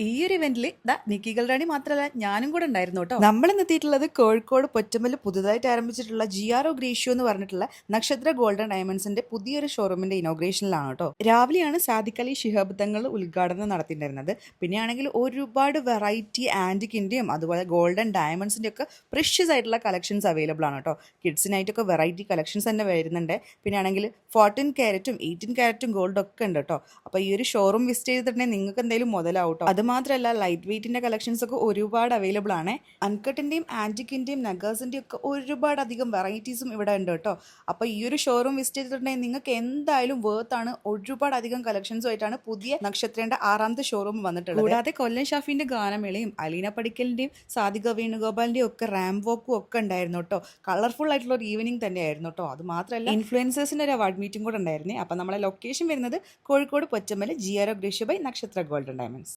ഈ ഒരു ഇവന്റിൽ നിക്കികൾ റാണി മാത്രമല്ല ഞാനും കൂടെ ഉണ്ടായിരുന്നു കേട്ടോ. നമ്മൾ എത്തിയിട്ടുള്ളത് കോഴിക്കോട് പൊറ്റമ്മൽ പുതുതായിട്ട് ആരംഭിച്ചിട്ടുള്ള GRO ഗ്രേഷ്യോ എന്ന് പറഞ്ഞിട്ടുള്ള നക്ഷത്ര ഗോൾഡൻ ഡയമണ്ട്സിന്റെ പുതിയൊരു ഷോറൂമിന്റെ ഇനോഗ്രേഷനിലാണ് കേട്ടോ. രാവിലെയാണ് സാദിഖ് അലി ശിഹാബ് തങ്ങൾ ഉദ്ഘാടനം നടത്തിയിട്ടുണ്ടായിരുന്നത്. പിന്നെയാണെങ്കിൽ ഒരുപാട് വെറൈറ്റി ആന്റിക്കിന്റെയും അതുപോലെ ഗോൾഡൻ ഡയമണ്ട്സിന്റെ ഒക്കെ പ്രഷ്യസ് ആയിട്ടുള്ള കളക്ഷൻസ് അവൈലബിൾ ആണ് കേട്ടോ. കിഡ്സിനായിട്ടൊക്കെ വെറൈറ്റി കളക്ഷൻസ് തന്നെ വരുന്നുണ്ട്. പിന്നെയാണെങ്കിൽ 14 ക്യാരറ്റും 18 ക്യാരറ്റും ഗോൾഡ് ഒക്കെ ഉണ്ട് കേട്ടോ. അപ്പോൾ ഈ ഒരു ഷോറൂം വിസിറ്റ് ചെയ്തിട്ടുണ്ടെങ്കിൽ നിങ്ങൾക്ക് എന്തെങ്കിലും മുതലാവും കേട്ടോ. അത് മാത്രമല്ല ലൈറ്റ് വെയ്റ്റിന്റെ കളക്ഷൻസ് ഒക്കെ ഒരുപാട് അവൈലബിൾ ആണ്. അൺകട്ടിന്റെയും ആന്റിക്കിന്റെയും നഗേഴ്സിന്റെയും ഒക്കെ ഒരുപാട് അധികം വെറൈറ്റീസും ഇവിടെ ഉണ്ട് കേട്ടോ. അപ്പോൾ ഈ ഒരു ഷോറൂം വിസിറ്റ് ചെയ്തിട്ടുണ്ടെങ്കിൽ നിങ്ങൾക്ക് എന്തായാലും വേർത്ത് ആണ്. ഒരുപാട് അധികം കളക്ഷൻസും ആയിട്ടാണ് പുതിയ നക്ഷത്രയുടെ 6ാമത്തെ ഷോറൂം വന്നിട്ടുള്ളത്. കൂടാതെ കൊല്ലം ഷാഫിന്റെ ഗാനമേളയും അലീന പടിക്കലിന്റെയും സാദിക വേണുഗോപാലിന്റെയും ഒക്കെ റാമ്പ് വോക്കും ഒക്കെ ഉണ്ടായിരുന്നു കേട്ടോ. കളർഫുൾ ആയിട്ടുള്ള ഒരു ഈവനിങ് തന്നെ ആയിരുന്നു കേട്ടോ. അത് മാത്രമല്ല ഇൻഫ്ലുവൻസേഴ്സിന്റെ ഒരു അവാർഡ് മീറ്റിംഗ് കൂടെ ഉണ്ടായിരുന്നു. അപ്പോൾ നമ്മളെ ലൊക്കേഷൻ വരുന്നത് കോഴിക്കോട് പൊറ്റമ്മൽ GRO ഗ്രേഷ്യോ ബൈ നക്ഷത്ര ഗോൾഡൻ ഡയമണ്ട്സ്.